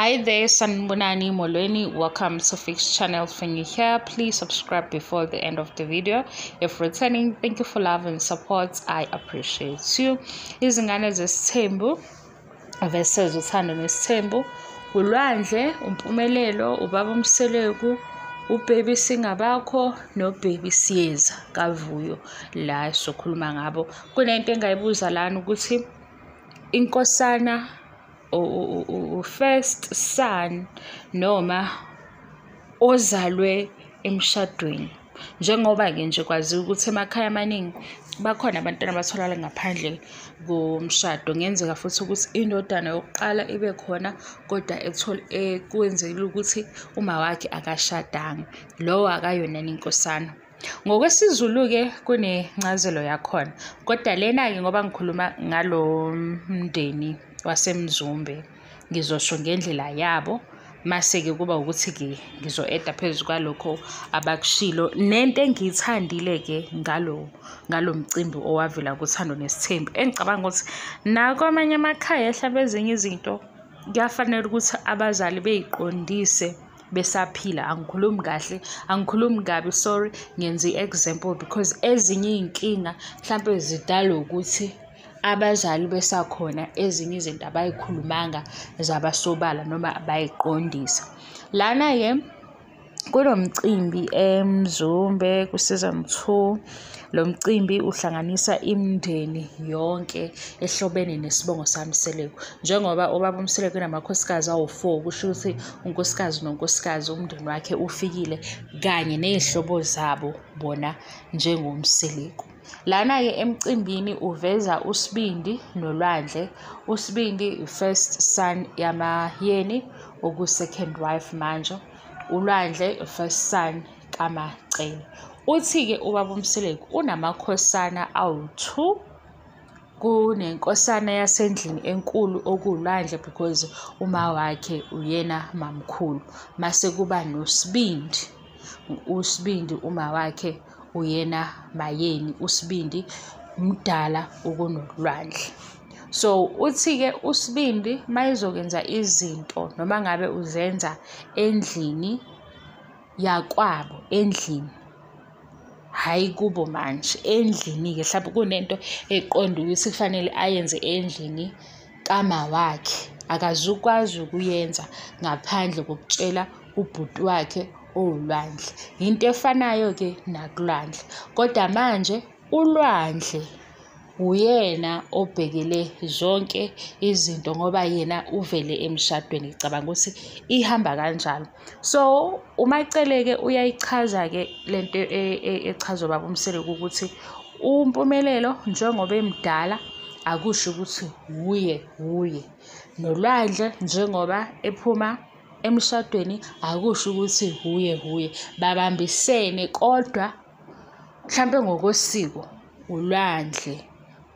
Hi there, Sanbonani Molweni. Welcome to Fixed Channel. When you're here, please subscribe before the end of the video. If returning, thank you for love and support. I appreciate you. Izingane Zesthembu versus Uthando Nes'thembu. Ulwandle, Mpumelelo, ubaba Mseleku, ubaby Singabakho, no baby hiers kavuyo la sokhuluma ngabo. Kunento engayibuza lana ukuthi inkosana first son noma ozalwe emshadweni, njengoba ke nje kwazi ukuthi emakhaya amaningi bakhona abantwana abatholakala ngaphandle komshado. Ngenzeka futhi ukuthi indodana yokuqala ibe khona kodwa kwenzekile ukuthi uma wakhe akashadanga, lowo akayona inkosana. NgokwesiZulu ke kunencazelo yakhona, kodwa lena ke ngoba ngikhuluma ngalo mndeni wasemzumbe ngizosho ngendlela yabo, mase ke kuba ukuthi ke ngizo-eda phezu kwalokho abakushilo. Nento engiyithandile ke ngalo mcimbi owavela kuThando Nes'thembu, engicabanga ukuthi nakwamanye amakhaya mhlawumbe ezinye izinto kuyafanele ukuthi abazali beyiqondise besaphila. Angikhulumi kabi, sorry, ngenza i-example because ezinye iy'nkinga mhlampe zidalwa ukuthi abazali besakhona ezinye izinto abayikhulumanga zabasobala noma bayiqondisa. Lana-ke kulo mcimbi emzumbe kuSeason 2, lo mcimbi uhlanganisa imindeni yonke ehlobene nesibongo saMseleku. Njengoba ubaba uMseleku enamakhosikazi awu-4, kusho ukuthi unkosikazi nonkosikazi umndeni wakhe ufikile kanye ney'hlobo zabo bona njengomseleku. Lana-ke emcimbini uveza uSibindi noLwandle. uSibindi first son yaMahiyeni, oku-second wife manje. uLwandle first son kaMacele. Uthi-ke ubaba uMseleku unamakhosana awu-2. Kunenkosana yasendlini enkulu okuwuLwandle because uma wakhe uyena mamkhulu. Mase kuba noSibindi, uSibindi uma wakhe uyena Mayeni. uSibindi mdala ukunoLwandle. So uthi-ke uSibindi mayizokwenza izinto noma ngabe uzenza endlini yakwabo, endlini, hhayi kubo manje, endlini-ke mhlawumbe kunento eqonda ukuthi kufanele ayenze endlini kama wakhe, akazukwazi ukuyenza ngaphandle kokutshela ubhuti wakhe owuLwandle. Into efanayo-ke nakuLwandle, kodwa manje uLwandle uyena obhekele zonke izinto ngoba yena uvele emshadweni. Ngicabanga ukuthi ihamba kanjalo. So uMacele-ke uyayichaza-ke lento echazwa ubaba uMseleku ukuthi uMpumelelo njengoba emdala akusho ukuthi wuye, noLwandle njengoba ephuma emshadweni akusho ukuthi wuye. Babambisene, kodwa mhlampe ngokosiko uLwandle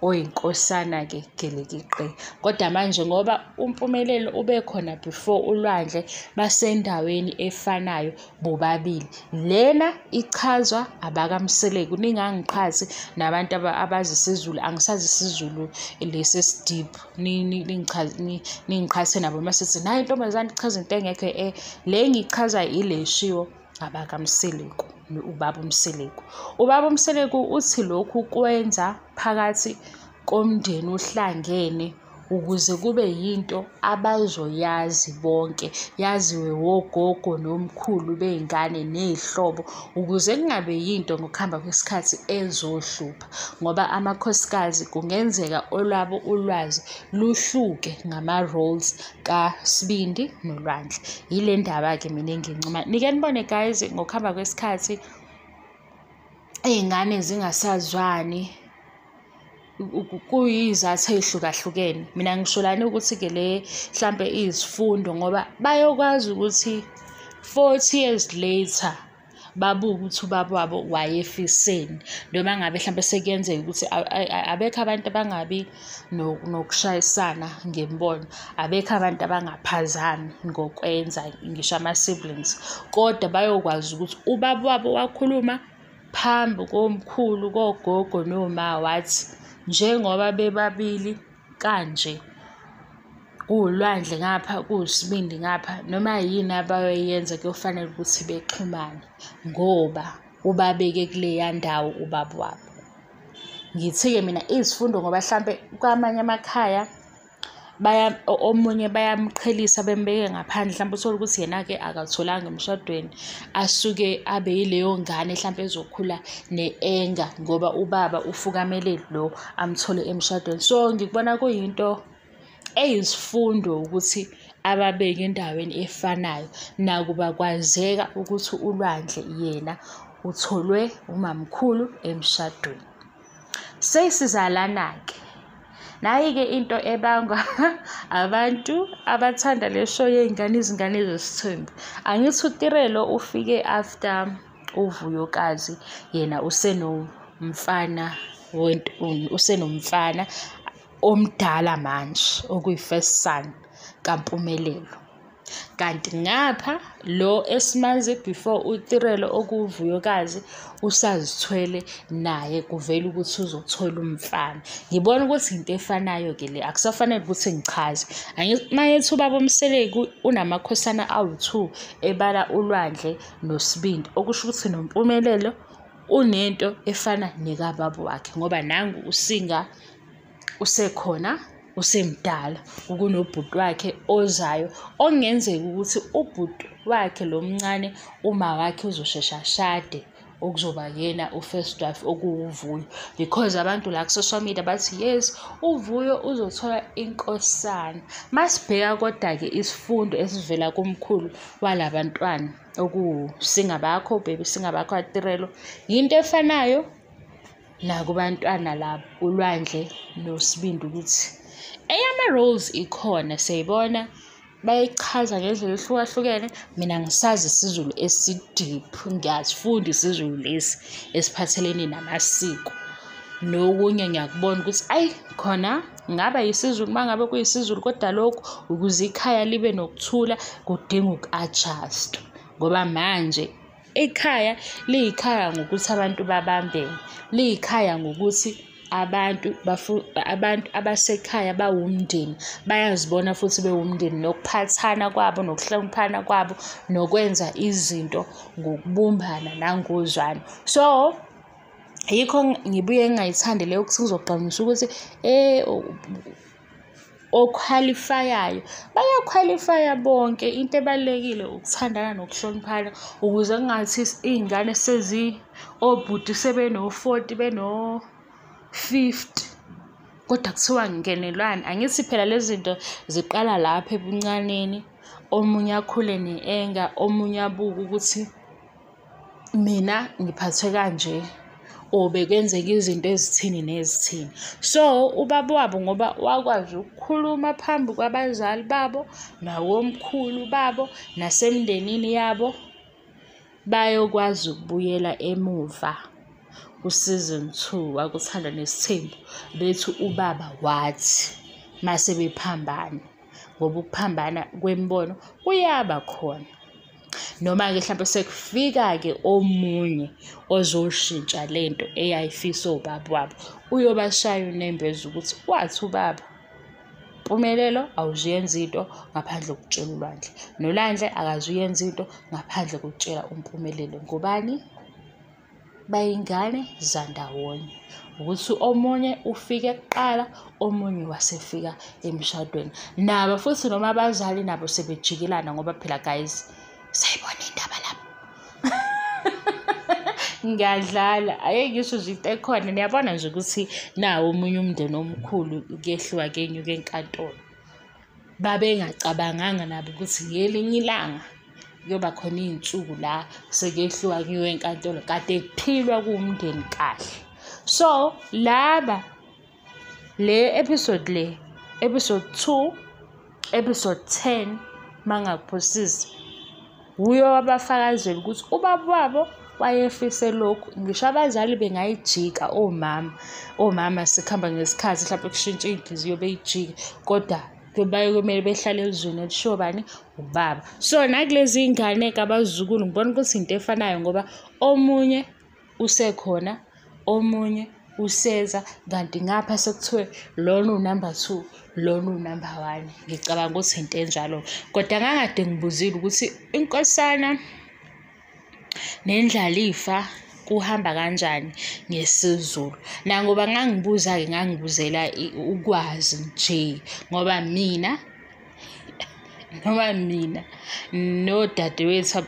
oyinkosana-ke gelekeqe. Kodwa manje ngoba uMpumelelo ube khona before uLwandle, basendaweni efanayo bobabili. Lena ichazwa abakaMseleku. Ningangiqhathi nabantu abazi isiZulu, angisazi isiZulu lesi esidip, ningiqhathe nabo masithi nayi intombazane ichaza into engekho. Le ngichaza ileshiwo abakaMseleku, ubaba uMseleku. Ubaba uMseleku uthi lokhu kwenza phakathi komndeni ohlangene ukuze kube yinto abazoyazi bonke, yaziwe wogogo nomkhulu bey'ngane ney'hlobo, ukuze kungabe yinto ngokuhamba kwesikhathi ezohlupha, ngoba amakhosikazi kungenzeka olwabo ulwazi luhluke ngama-roles kaSibindi noLwandle. Yile ndaba-ke mina engincuma. Nike nibone guys, ngokuhamba kwesikhathi iy'ngane zingasazwani kuyizathu ey'hlukahlukene. Mina ngisho lana ukuthi-ke le mhlampe izifundo ngoba bayokwazi ukuthi 40 years later babuke ukuthi ubaba wabo wayefiseni, noma ngabe mhlampe sekuyenzeka ukuthi abekho abantu abangabi nokushayisana ngembono, abekho abantu abangaphazami ngokwenza ngisho ama-siblings, kodwa bayokwazi ukuthi ubaba wabo wakhuluma phambi komkhulu kogogo noma wathi njengoba bebabili kanje kuwulwandle ngapha, kuwusibindi ngapha, noma yini abayoyenza kuyofanele ukuthi bexhumane ngoba ubabeke kuleya ndawo ubaba wabo. Ngithi-ke mina izifundo ngoba hlampe kwamanye amakhaya omunye bayamqhelisa bembeke ngaphandle, hlampe uthole ukuthi yena-ke akatholanga emshadweni, asuke abe yileyo ngane hlampe ezokhula ne-enga ngoba ubaba ufukamele lo amthole emshadweni. So ngikubona kuyinto eyisifundo ukuthi ababeke endaweni efanayo, nakuba kwazeka ukuthi ulwandle yena utholwe umamkhulu emshadweni. Sesizalana-ke, nayi-ke into ebangwa abantu abathanda le show yey'ngane Izingane Zesthembu. Angithi uTirelo ufike after uVuyokazi, yena usenomfana omdala manje okuyi-first son kaMpumelelo. Kanti ngapha lo esimazi before uTirelo okuwuVuyokazi usazithwele naye kuvela ukuthi uzothola umfana. Ngibona ukuthi into efanayo-ke le, akusafanele ukuthi ngichaze. Mayethi ubaba uMseleku unamakhosana awu-2 ebala ulwandle nosibindi, okusho ukuthi noMpumelelo unento efana nekababa wakhe ngoba nangu uSinga usekhona, usemdala, kunobhuti wakhe ozayo, okungenzeka ukuthi ubhuti wakhe lo mncane uma wakhe uzoshesha ashade, okuzoba yena u-first wife okuwuVuyo, because abantu la ku-social media bathi yes, uVuyo uzothola inkosana. Masibheka kodwa-ke isifundo esivela kumkhulu walabantwana okuwuSinga bakho, baby Singa bakho kaTirelo, yinto efanayo nakubantwana labo ulwandle nosibindi, ukuthi eyama-roles ikhona, siyayibona bayichaza ngendlela ehlukahlukene. Mina ngisazi isiZulu esidiphu, ngiyasifunda isiZulu lesi esiphathelene namasiko, nokunye ngiyakubona ukuthi ayi khona ngaba yisiZulu, uma ngabe kuyisiZulu kodwa lokhu ukuze ikhaya libe nokuthula kudinga uku-adjust, ngoba manje ikhaya liyikhaya ngokuthi abantu babambene, liyikhaya ngokuthi abantu abasekhaya bawumndeni, bayazibona futhi bewumndeni, nokuphathana kwabo, nokuhloniphana kwabo, nokwenza izinto ngokubumbana nangozwana. So yikho ngibuye ngingayithandi leyo ukuthi ngizogqamisa ukuthi okhwalifayayo bayakhwalifaya bonke. Into ebalulekile ukuthandana nokuhloniphana, ukuze kungathi iy'ngane obhuti sebeno-40 beno-50 kodwa kuthiwa ngenelwane. Angithi phela lezi zinto ziqala lapha ebuncaneni, omunye akhule ne-enga, omunye abuke ukuthi mina ngiphathwe kanje, bekwenzeka izinto ezithini nezithini. So ubaba wabo ngoba wakwazi ukukhuluma phambi kwabazali babo nawomkhulu babo nasemndenini yabo, bayokwazi ukubuyela emuva ku-season 2 wakuThando Nes'thembu bethi ubaba wathi mase bephambana, ngoba ukuphambana kwemibono kuyaba khona. Noma-ke mhlawumbe sekufika-ke omunye ozoshintsha lento eyayifisa obaba wabo, uyobashaya unembeza ukuthi wathi ubaba Mpumelelo awuzuyenza into ngaphandle kokutshela ulwandle, nolwandle akazuyenza into ngaphandle kokutshela uMpumelelo. Ngobani? Bayingane zandawonye, ukuthi omunye ufike kuqala, omunye wasefika emshadweni. Nabo futhi noma abazali nabo sebejikelana, ngoba phela guys sayibona indaba lapho. Ngiyadlala, ayeke ngisho nje into ekhona, niyabona nje ukuthi nawo omunye umndeni omkhulu kuyehluka kenyuka enkantolo. Babengacabanganga nabo ukuthi ngelinye ilanga kuyoba khona iy'nsuku la sekuyehluka kuyiwe enkantolo, kade kuphilwa kuwumndeni kahle. So laba episode 2, episode 10 mangakuphosisi, uyo wabafakazela ukuthi ubaba wabo wayefise lokhu. Ngisho abazali bengayijika, omama sikhamba ngesikhathi mhlawumbe kushintsha iy'nhliziyo beyijike, kodwa kumele behlale ezweni elishiwo bani? Ubaba. So nakulezi ngane-ke abazukulu ngibona ukuthi into efanayo, ngoba omunye usekhona, omunye useza, kanti ngapha sekuthiwe lona u-number 2, lona u-number 1. Ngicabanga ukuthi into enjalo. Kodwa ngangade ngibuzile ukuthi inkosana nendlalifa kuhamba kanjani ngesiZulu. Nangoba ngangibuza-ke ngangibuzela ukwazi nje ngoba mina nodadewethu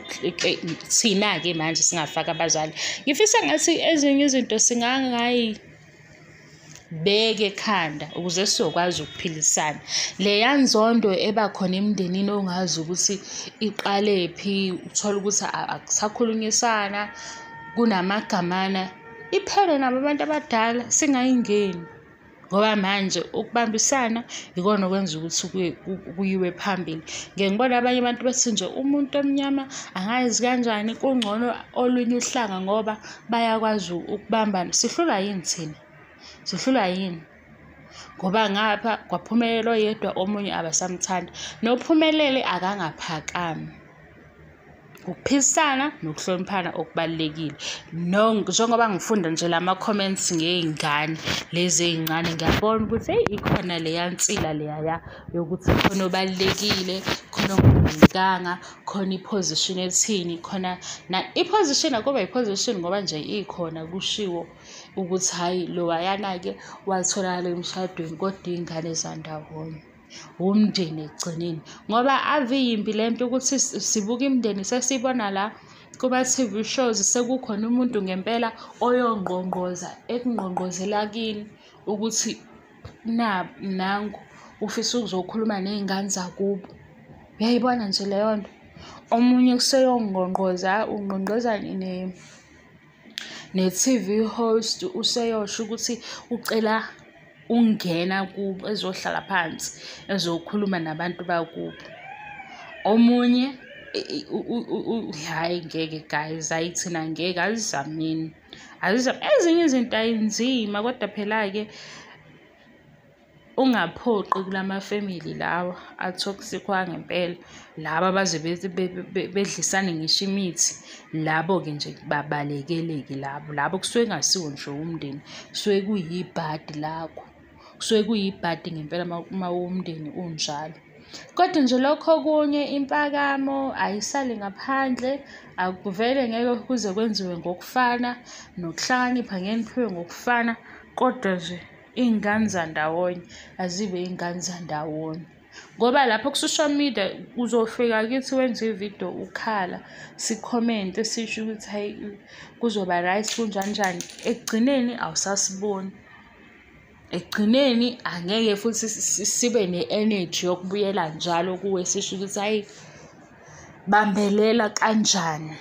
thina-ke manje singafaka abazali, ngifisa ngathi ezinye izinto singangayibeka ekhanda ukuze sizokwazi ukuphilisana. Leya nzondo ebakhona emndenini ongazi ukuthi iqalephi, uthola ukuthi akusakhulunyisana, kunamagamana, iphele nabo abantu abadala singayingeni. Ngoba manje ukubambisana ikona okwenza ukuthi kuyiwe phambili. Ngeke ngibone abanye abantu bethi nje umuntu omnyama angazi kanjani kungcono olunye uhlanga ngoba bayakwazi ukubambana. Sihlula yini thina? Sihlula yini? Ngoba ngapha kwaPhumelelo yedwa omunye abasamthanda. Nophumelele akangaphakami. Ukuphisana nokuhloniphana okubalekile. Njengoba ngifunda nje lama-comments ngey'ngane lezi ey'ncane, ngiyabona ukuthi ikhona leya nsila leya yokuthi khona obalulekile, khona ongabalulekanga, khona i-position ethini, khona i-position akuba i-position ngoba nje ikhona kushiwo ukuthi hhayi lowayana-ke watholakala emshadweni kodwa iy'ngane zandawonye. Umndeni ekugcineni ngoba ave yimbi lento ukuthi sibuka imindeni sesibona la kuma-TV shows sekukhona umuntu ngempela oyongqongqoza ekungqongqozela kini ukuthi nangu ufisa ukuzokhuluma ney'ngane zakubo. Uyayibona nje leyo nto. Omunye kuseyongqongqoza ungqongqoza ne-TV host useyosho ukuthi ucela ungena kubo ezohlala phansi ezokhuluma nabantu bakubo. Omunye hayi ngeke guys, hayi thina ngeke, azizameni. Ezinye izinto ayinzima kodwa phela-ke ungaphoqi kulamafamily lawa atoxic wangempela, laba baze bedlisane ngisho imithi, labo-ke nje babalekeleke labo kusuke kungasiwo nje umndeni, kusuke kuyibhadi lakho, kusuke kuyibhadi ngempela uma umndeni unjalo. Kodwa nje lokho okunye impakamo ayisali ngaphandle, akuvele ngeke kuze kwenziwe ngokufana, nokuhlakanipha ngeke kuphiwe ngokufana, kodwa nje iy'ngane zandawonye azibe iy'ngane zandawonye. Ngoba lapho ku-social media uzofika kithi wenze ividiyo ukhala, sikhomente sisho ukuthi hayi kuzoba right kunjani. Ekugcineni awusasiboni. Ekugcineni angeke futhi sibe ne-energy yokubuyela njalo kuwe sisho ukuthi hayi bambelela kanjani.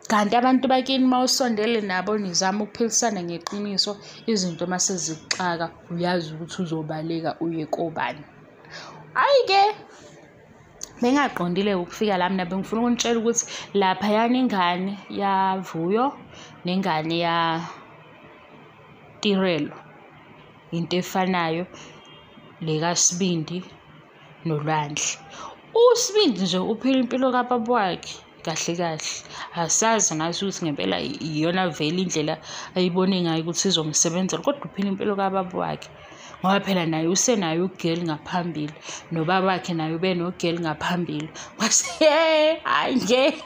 Kanti abantu bakini mawusondele nabo nizama ukuphilisana ngeqiniso, izinto mase zikuxaka uyazi ukuthi uzobaleka uye kobani. Hayi-ke bengaqondile ukufika la mina bengifuna ukunitshela ukuthi laphayana ingane yaVuyo nengane yaTirelo into efanayo lekaSibindi noLwandle. uSibindi nje uphila impilo kababa wakhe kahle kahle, asazi ngathi ukuthi ngempela iyona vele indlela ayibone ngayo ukuthi izomsebenzela, kodwa uphila impilo kababa wakhe ngoba phela naye usenayo ugirl ngaphambili, nobaba wakhe naye ube nogirl ngaphambili. Hayi ngeke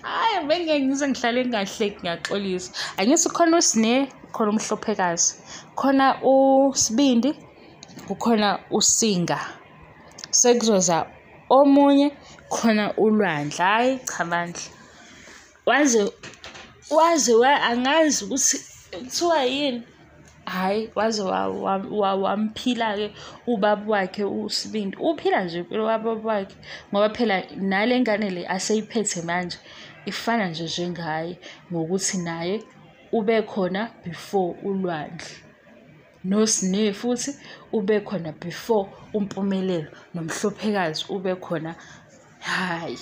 hayi bengeke ngize ngihlale ngingahleki, ngiyaxolisa. Angithi khona uSine, khona umhlophekazi, khona uSibindi, kukhona uSinga, sekuzoza omunye khona uLwandle. Hayi cha bandla, waze angazi ukuthi kuthiwa yini. Hayi waze wamphila-ke ubaba wakhe uSibindi, uphila nje impilo kababa wakhe ngoba phela nale ngane le aseyiphethe manje ifana nje njengaye ngokuthi naye ube khona before uLwandle, noSine futhi ube khona before uMpumelelo, nomhlophekazi ube khona. Hayi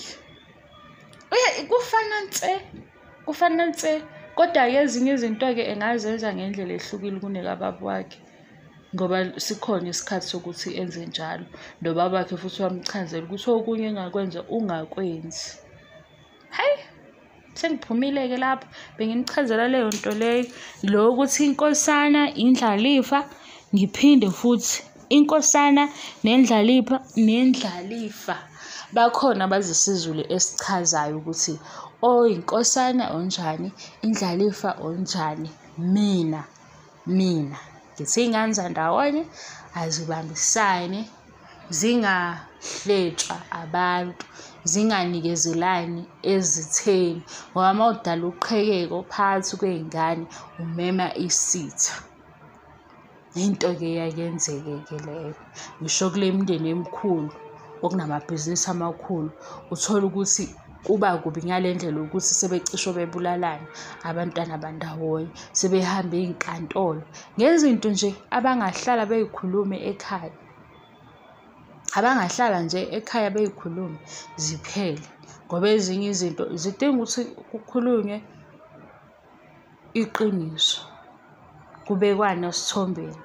kufana nse, kodwa-ke ezinye izinto-ke engazenza ngendlela ehlukile kunekababa wakhe ngoba sikhona isikhathi sokuthi enze njalo, nobaba wakhe futhi wamchazela ukuthi okunye engakwenza ungakwenzi. Hayi sengiphumile-ke lapho benginichazela leyo nto leyo lo ukuthi inkosana indlalifa, ngiphinde futhi inkosana nendlalifa bakhona abazisizulu esichazayo ukuthi inkosana onjani, indlalifa onjani. Mina ngithi iy'ngane zandawonye azibambisane, zingahletshwa abantu, zinganikezelani ezitheni, ngoba uma udala uqhekeko phakathi kwey'ngane umema isitha. Into-ke eyayenzeke-ke leyo, ngisho kule mindeni emikhulu okunamabhizinisi amakhulu, uthola ukuthi kuba kubi ngale ndlela ukuthi sebecishe bebulalana abantwana bandawonye, sebehamba ey'nkantolo ngezinto nje abangahlala bey'khulume ekhaya. Abangahlala nje ekhaya bey'khulume ziphele, ngoba ezinye izinto zidinga ukuthi kukhulunywe iqiniso, kubekwane esithombeni.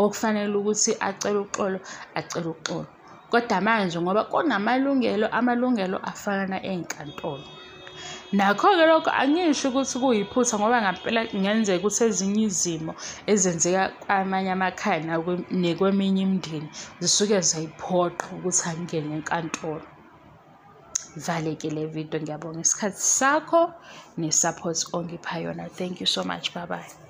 Okufanele ukuthi acele uxolo. Kodwa manje ngoba amalungelo afana ey'nkantolo. Nakho-ke lokho angisho ukuthi kuyiphutha, ngoba ngampela kungenzeka ukuthi ezinye izimo ezenzeka kwamanye amakhaya nekweminye imindeni zisuke zayiphoqa ukuthi angene enkantolo. Vale-ke le video, ngiyabonga isikhathi sakho ne-support ongipha yona. Thank you so much. Bye bye.